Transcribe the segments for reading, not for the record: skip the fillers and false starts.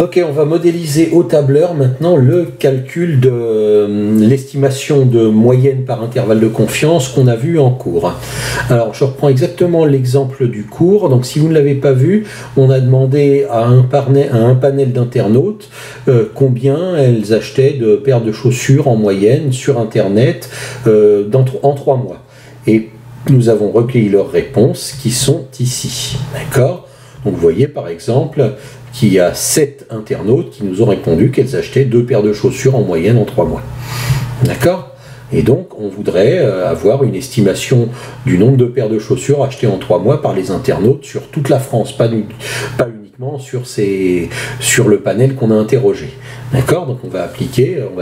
Ok, on va modéliser au tableur maintenant le calcul de l'estimation de moyenne par intervalle de confiance qu'on a vu en cours. Alors je reprends exactement l'exemple du cours. Donc si vous ne l'avez pas vu, on a demandé à un panel d'internautes combien elles achetaient de paires de chaussures en moyenne sur internet en 3 mois. Et nous avons recueilli leurs réponses qui sont ici. D'accord ? Donc vous voyez par exemple qu'il y a 7 internautes qui nous ont répondu qu'elles achetaient 2 paires de chaussures en moyenne en 3 mois. D'accord ? Et donc on voudrait avoir une estimation du nombre de paires de chaussures achetées en 3 mois par les internautes sur toute la France, pas uniquement sur le panel qu'on a interrogé. D'accord ? Donc on va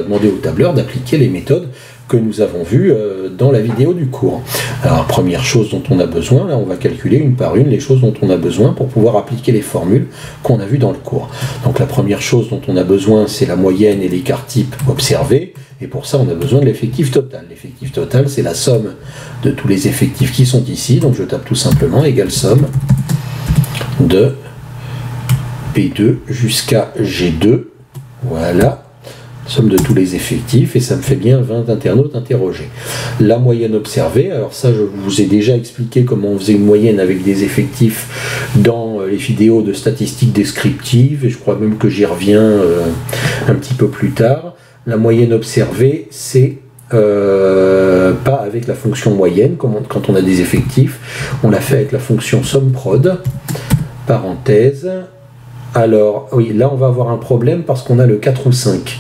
demander au tableur d'appliquer les méthodes que nous avons vues dans la vidéo du cours. Alors première chose dont on a besoin, là on va calculer une par une les choses dont on a besoin pour pouvoir appliquer les formules qu'on a vues dans le cours. Donc la première chose dont on a besoin, c'est la moyenne et l'écart type observés, et pour ça on a besoin de l'effectif total. L'effectif total, c'est la somme de tous les effectifs qui sont ici, donc je tape tout simplement égale somme de P2 jusqu'à G2, voilà, somme de tous les effectifs, et ça me fait bien 20 internautes interrogés. La moyenne observée, alors ça je vous ai déjà expliqué comment on faisait une moyenne avec des effectifs dans les vidéos de statistiques descriptives, et je crois même que j'y reviens un petit peu plus tard. La moyenne observée, c'est pas avec la fonction moyenne, quand on a des effectifs, on l'a fait avec la fonction SUMPROD, parenthèse. Alors, oui, là on va avoir un problème parce qu'on a le 4 ou 5.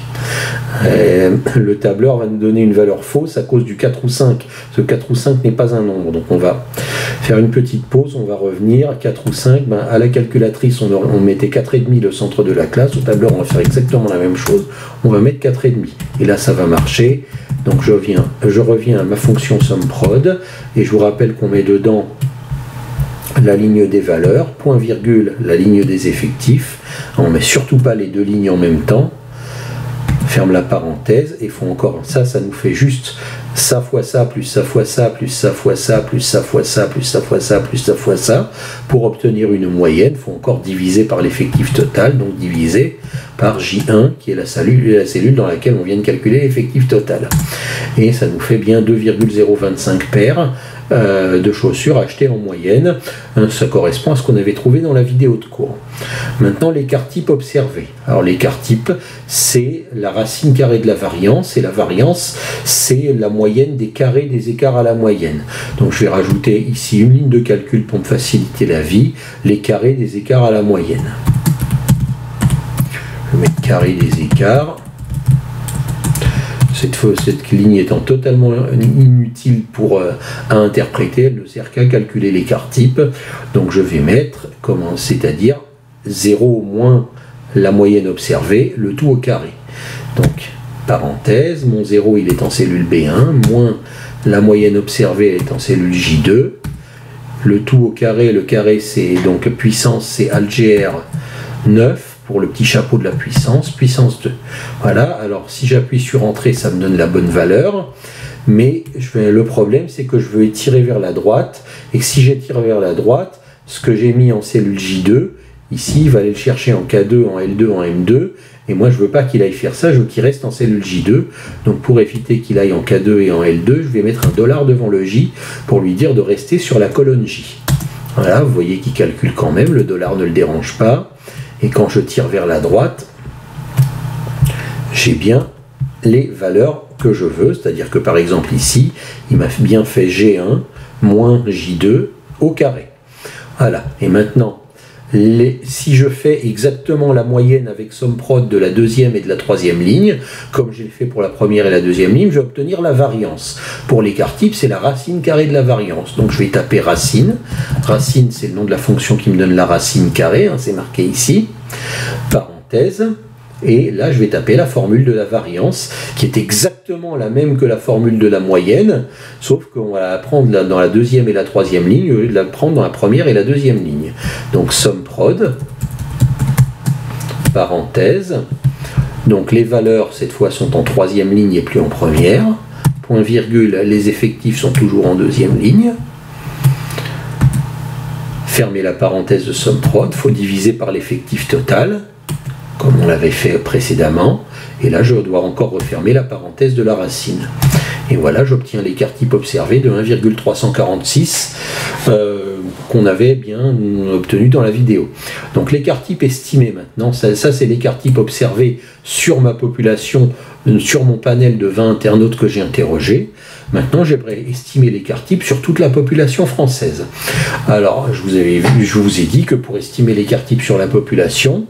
Le tableur va nous donner une valeur fausse à cause du 4 ou 5. Ce 4 ou 5 n'est pas un nombre. Donc on va faire une petite pause, on va revenir. 4 ou 5, à la calculatrice on mettait 4,5 le centre de la classe. Au tableur on va faire exactement la même chose. On va mettre 4,5. Et là ça va marcher. Donc je reviens à ma fonction SUMPROD. Et je vous rappelle qu'on met dedans la ligne des valeurs, point virgule, la ligne des effectifs. On ne met surtout pas les deux lignes en même temps. Ferme la parenthèse et faut encore ça nous fait juste ça fois ça, plus ça fois ça, plus ça fois ça, plus ça fois ça, plus ça fois ça, plus ça fois ça. Pour obtenir une moyenne, il faut encore diviser par l'effectif total, donc diviser par J1, qui est la cellule dans laquelle on vient de calculer l'effectif total. Et ça nous fait bien 2,025 paires de chaussures achetées en moyenne. Ça correspond à ce qu'on avait trouvé dans la vidéo de cours. Maintenant, l'écart type observé. Alors l'écart type, c'est la racine carrée de la variance, et la variance, c'est la moyenne des carrés des écarts à la moyenne. Donc je vais rajouter ici une ligne de calcul pour me faciliter la vie, les carrés des écarts à la moyenne. Je vais mettre carré des écarts. Cette ligne étant totalement inutile à interpréter, elle ne sert qu'à calculer l'écart type. Donc je vais mettre, c'est-à-dire 0 moins la moyenne observée, le tout au carré. Donc, parenthèse, mon 0 il est en cellule B1, moins la moyenne observée elle est en cellule J2. Le tout au carré, le carré c'est donc puissance, c'est algèbre 9. Pour le petit chapeau de la puissance 2. Voilà, alors si j'appuie sur Entrée, ça me donne la bonne valeur, mais le problème c'est que je veux étirer vers la droite, et que si j'étire vers la droite, ce que j'ai mis en cellule J2, ici il va aller le chercher en K2, en L2, en M2, et moi je veux pas qu'il aille faire ça, je veux qu'il reste en cellule J2, donc pour éviter qu'il aille en K2 et en L2, je vais mettre un $ devant le J, pour lui dire de rester sur la colonne J. Voilà, vous voyez qu'il calcule quand même, le $ ne le dérange pas. Et quand je tire vers la droite, j'ai bien les valeurs que je veux. C'est-à-dire que par exemple ici, il m'a bien fait G1 moins J2 au carré. Voilà. Et maintenant, si je fais exactement la moyenne avec SUMPROD de la deuxième et de la troisième ligne, comme j'ai fait pour la première et la deuxième ligne, je vais obtenir la variance. Pour l'écart type, c'est la racine carrée de la variance. Donc je vais taper racine. Racine, c'est le nom de la fonction qui me donne la racine carrée, hein, c'est marqué ici. Parenthèse. Et là, je vais taper la formule de la variance, qui est exactement la même que la formule de la moyenne, sauf qu'on va la prendre dans la deuxième et la troisième ligne, au lieu de la prendre dans la première et la deuxième ligne. Donc, SUMPROD, parenthèse. Donc, les valeurs, cette fois, sont en troisième ligne et plus en première. Point virgule, les effectifs sont toujours en deuxième ligne. Fermez la parenthèse de SUMPROD, il faut diviser par l'effectif total. comme on l'avait fait précédemment. Et là, je dois encore refermer la parenthèse de la racine. Et voilà, j'obtiens l'écart type observé de 1,346 qu'on avait bien obtenu dans la vidéo. Donc l'écart type estimé maintenant, ça c'est l'écart type observé sur ma population, sur mon panel de 20 internautes que j'ai interrogés. Maintenant, j'aimerais estimer l'écart type sur toute la population française. Alors, je vous ai dit que pour estimer l'écart type sur la population,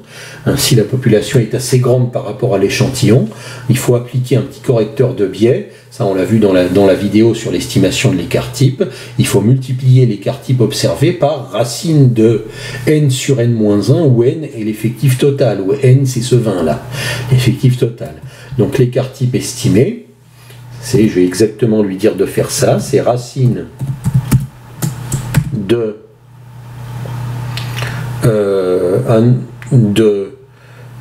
si la population est assez grande par rapport à l'échantillon, il faut appliquer un petit correcteur de biais. Ça, on l'a vu dans la vidéo sur l'estimation de l'écart type. Il faut multiplier l'écart type observé par racine de n sur n-1, où n est l'effectif total, où n c'est ce 20-là, l'effectif total. Donc l'écart type estimé, je vais exactement lui dire de faire ça, c'est racine de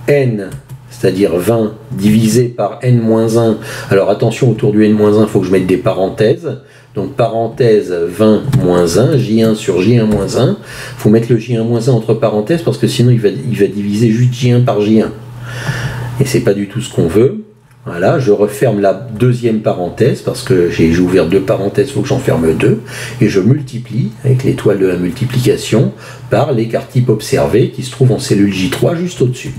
n, c'est-à-dire 20 divisé par n-1. Alors attention, autour du n-1, il faut que je mette des parenthèses. Donc parenthèse 20 moins 1, J1 sur J1 moins 1. Il faut mettre le J1 moins 1 entre parenthèses parce que sinon il va diviser juste J1 par J1. Et c'est pas du tout ce qu'on veut. Voilà, je referme la deuxième parenthèse parce que j'ai ouvert deux parenthèses, il faut que j'en ferme deux. Et je multiplie avec l'étoile de la multiplication par l'écart type observé qui se trouve en cellule J3 juste au-dessus.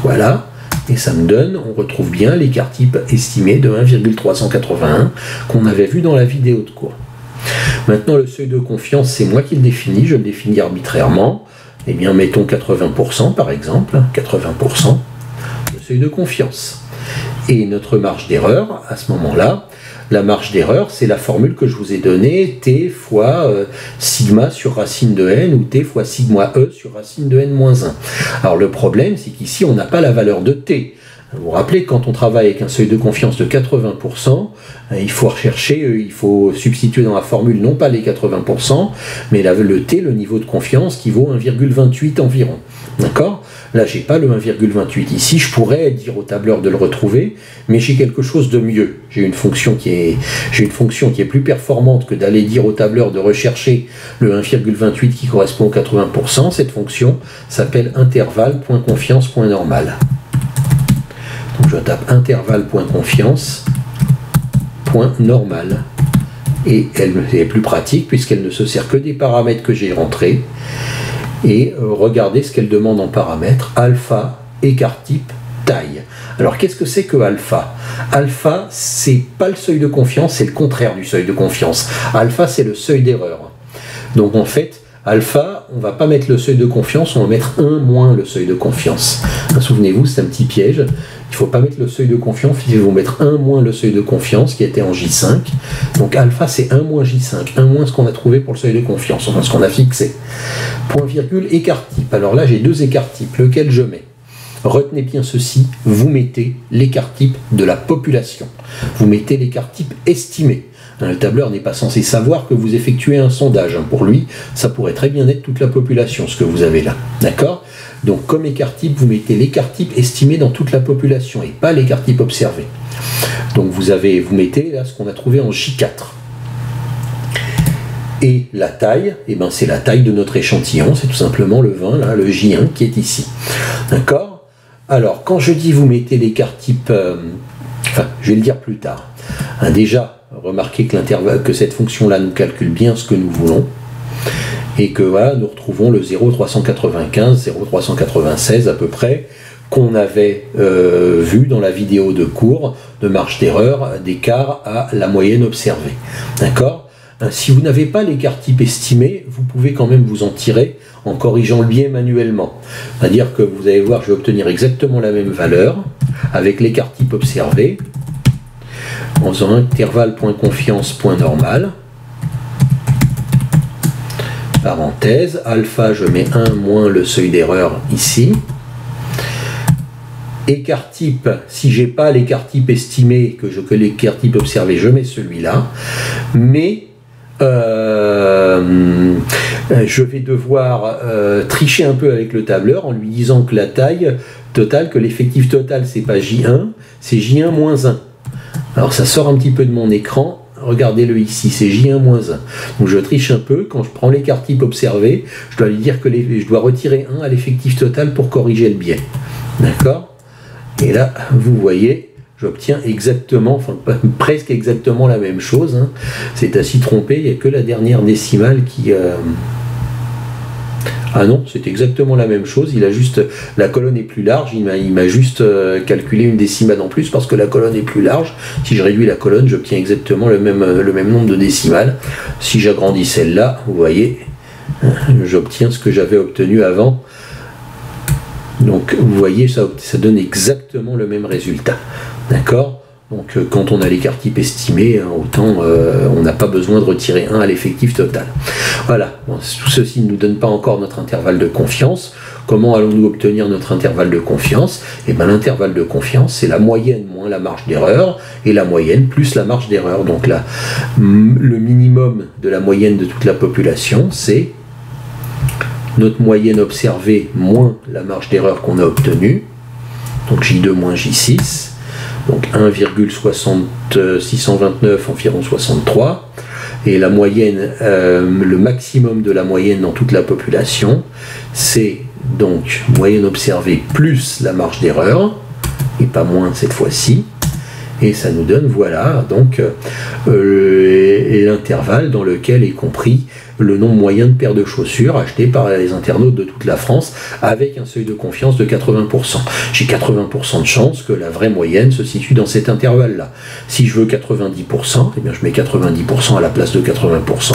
Voilà, et ça me donne, on retrouve bien l'écart type estimé de 1,381 qu'on avait vu dans la vidéo de cours. Maintenant, le seuil de confiance, c'est moi qui le définis, je le définis arbitrairement. Eh bien, mettons 80% par exemple, 80%, le seuil de confiance. Et notre marge d'erreur, à ce moment-là, la marge d'erreur, c'est la formule que je vous ai donnée, t fois sigma sur racine de n, ou t fois sigma e sur racine de n-1. Alors le problème, c'est qu'ici, on n'a pas la valeur de t. Vous vous rappelez que quand on travaille avec un seuil de confiance de 80%, il faut rechercher, il faut substituer dans la formule non pas les 80%, mais le t, le niveau de confiance, qui vaut 1,28 environ. D'accord ? Là, j'ai pas le 1,28 ici, je pourrais dire au tableur de le retrouver, mais j'ai quelque chose de mieux. J'ai une fonction qui est plus performante que d'aller dire au tableur de rechercher le 1,28 qui correspond aux 80%. Cette fonction s'appelle intervalle.confiance.normal. Donc je tape intervalle.confiance.normal. Et elle est plus pratique puisqu'elle ne se sert que des paramètres que j'ai rentrés. Et regardez ce qu'elle demande en paramètres, alpha, écart type, taille. Alors qu'est-ce que c'est que alpha? Alpha, c'est pas le seuil de confiance, c'est le contraire du seuil de confiance. Alpha, c'est le seuil d'erreur. Donc en fait, alpha, on va pas mettre le seuil de confiance, on va mettre 1 moins le seuil de confiance. Souvenez-vous, c'est un petit piège. Il ne faut pas mettre le seuil de confiance, il faut mettre 1 moins le seuil de confiance qui était en J5. Donc alpha, c'est 1 moins J5, 1 moins ce qu'on a trouvé pour le seuil de confiance, enfin ce qu'on a fixé. Point virgule, écart type. Alors là, j'ai deux écarts types, lequel je mets? Retenez bien ceci, vous mettez l'écart type de la population. Vous mettez l'écart type estimé. Le tableur n'est pas censé savoir que vous effectuez un sondage. Pour lui, ça pourrait très bien être toute la population, ce que vous avez là. D'accord? Donc, comme écart type, vous mettez l'écart type estimé dans toute la population et pas l'écart type observé. Donc, vous mettez là ce qu'on a trouvé en J4. Et la taille, eh ben, c'est la taille de notre échantillon, c'est tout simplement le 20, là, le J1 qui est ici. D'accord? Alors, quand je dis vous mettez l'écart type... enfin, je vais le dire plus tard. Déjà, remarquez que cette fonction-là nous calcule bien ce que nous voulons. Et que voilà, nous retrouvons le 0,395, 0,396 à peu près, qu'on avait vu dans la vidéo de cours de marge d'erreur d'écart à la moyenne observée. D'accord? Si vous n'avez pas l'écart type estimé, vous pouvez quand même vous en tirer en corrigeant le biais manuellement. C'est-à-dire que vous allez voir, je vais obtenir exactement la même valeur avec l'écart type observé en faisant intervalle.confiance.normal. Parenthèse, alpha, je mets 1 moins le seuil d'erreur ici. Écart type, si j'ai pas l'écart type estimé, que l'écart type observé, je mets celui-là. Mais je vais devoir tricher un peu avec le tableur en lui disant que la taille totale, que l'effectif total, c'est pas J1, c'est J1 moins 1. Alors ça sort un petit peu de mon écran. Regardez-le ici, c'est J1 moins 1. Donc je triche un peu, quand je prends l'écart type observé, je dois lui dire que je dois retirer 1 à l'effectif total pour corriger le biais. D'accord? Et là, vous voyez, j'obtiens exactement, enfin presque exactement la même chose. Hein. C'est à s'y tromper, il n'y a que la dernière décimale qui... Ah non, c'est exactement la même chose, il a juste, la colonne est plus large, il m'a juste calculé une décimale en plus parce que la colonne est plus large. Si je réduis la colonne, j'obtiens exactement le même nombre de décimales. Si j'agrandis celle-là, vous voyez, j'obtiens ce que j'avais obtenu avant. Donc vous voyez, ça donne exactement le même résultat. D'accord? Donc quand on a l'écart type estimé, autant on n'a pas besoin de retirer 1 à l'effectif total. Voilà, bon, tout ceci ne nous donne pas encore notre intervalle de confiance. Comment allons-nous obtenir notre intervalle de confiance? Eh bien l'intervalle de confiance, c'est la moyenne moins la marge d'erreur, et la moyenne plus la marge d'erreur. Donc là, le minimum de la moyenne de toute la population, c'est notre moyenne observée moins la marge d'erreur qu'on a obtenue, donc J2 moins J6, donc 1,629 environ 63, et la moyenne, le maximum de la moyenne dans toute la population, c'est donc moyenne observée plus la marge d'erreur, et pas moins cette fois-ci, et ça nous donne, voilà, donc l'intervalle dans lequel est compris le nombre moyen de paires de chaussures achetées par les internautes de toute la France avec un seuil de confiance de 80%. J'ai 80% de chance que la vraie moyenne se situe dans cet intervalle-là. Si je veux 90%, eh bien je mets 90% à la place de 80%.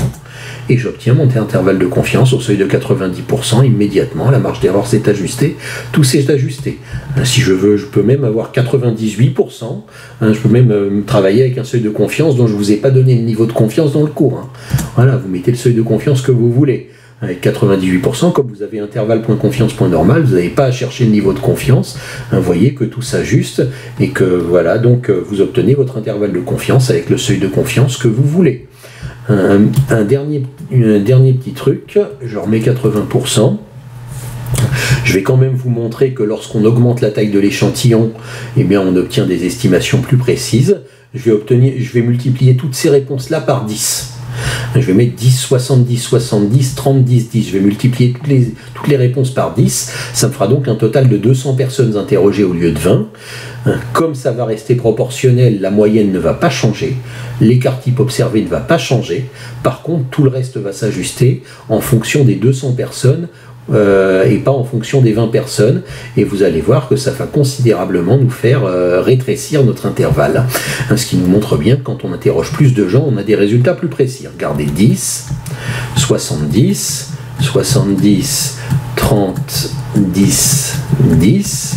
Et j'obtiens mon intervalle de confiance au seuil de 90% immédiatement. La marge d'erreur s'est ajustée, tout s'est ajusté. Si je veux, je peux même avoir 98%. Je peux même travailler avec un seuil de confiance dont je ne vous ai pas donné le niveau de confiance dans le cours. Voilà, vous mettez le seuil de confiance que vous voulez. Avec 98%, comme vous avez intervalle point confiance point normal, vous n'avez pas à chercher le niveau de confiance. Vous voyez que tout s'ajuste et que voilà, donc vous obtenez votre intervalle de confiance avec le seuil de confiance que vous voulez. Un dernier petit truc, je remets 80%. Je vais quand même vous montrer que lorsqu'on augmente la taille de l'échantillon, eh bien on obtient des estimations plus précises. Je vais multiplier toutes ces réponses-là par 10. Je vais mettre 10, 70, 70, 30, 10, 10. Je vais multiplier toutes les réponses par 10. Ça me fera donc un total de 200 personnes interrogées au lieu de 20. Comme ça va rester proportionnel, la moyenne ne va pas changer. L'écart type observé ne va pas changer. Par contre, tout le reste va s'ajuster en fonction des 200 personnes et pas en fonction des 20 personnes. Et vous allez voir que ça va considérablement nous faire rétrécir notre intervalle. Ce qui nous montre bien que quand on interroge plus de gens, on a des résultats plus précis. Regardez, 10, 70, 70, 30, 10, 10.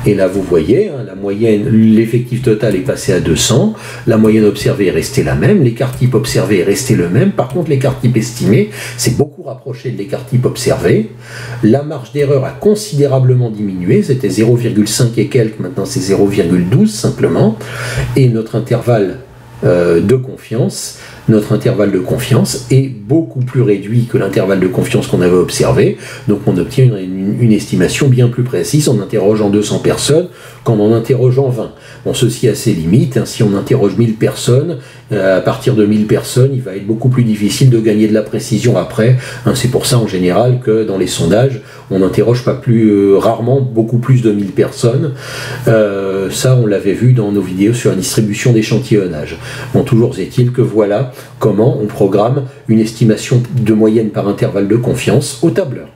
Et là, vous voyez, la moyenne, l'effectif total est passé à 200, la moyenne observée est restée la même, l'écart type observé est resté le même, par contre l'écart type estimé s'est beaucoup rapproché de l'écart type observé, la marge d'erreur a considérablement diminué, c'était 0,5 et quelques, maintenant c'est 0,12 simplement, et notre intervalle de confiance est beaucoup plus réduit que l'intervalle de confiance qu'on avait observé, donc on obtient une estimation bien plus précise en interrogeant 200 personnes qu'en en interrogeant 20. Bon, ceci a ses limites, hein. Si on interroge 1000 personnes, à partir de 1000 personnes, il va être beaucoup plus difficile de gagner de la précision après, hein. C'est pour ça en général que dans les sondages, on n'interroge pas plus rarement beaucoup plus de 1000 personnes. Ça, on l'avait vu dans nos vidéos sur la distribution d'échantillonnage. Bon, toujours est-il que voilà comment on programme une estimation de moyenne par intervalle de confiance au tableur.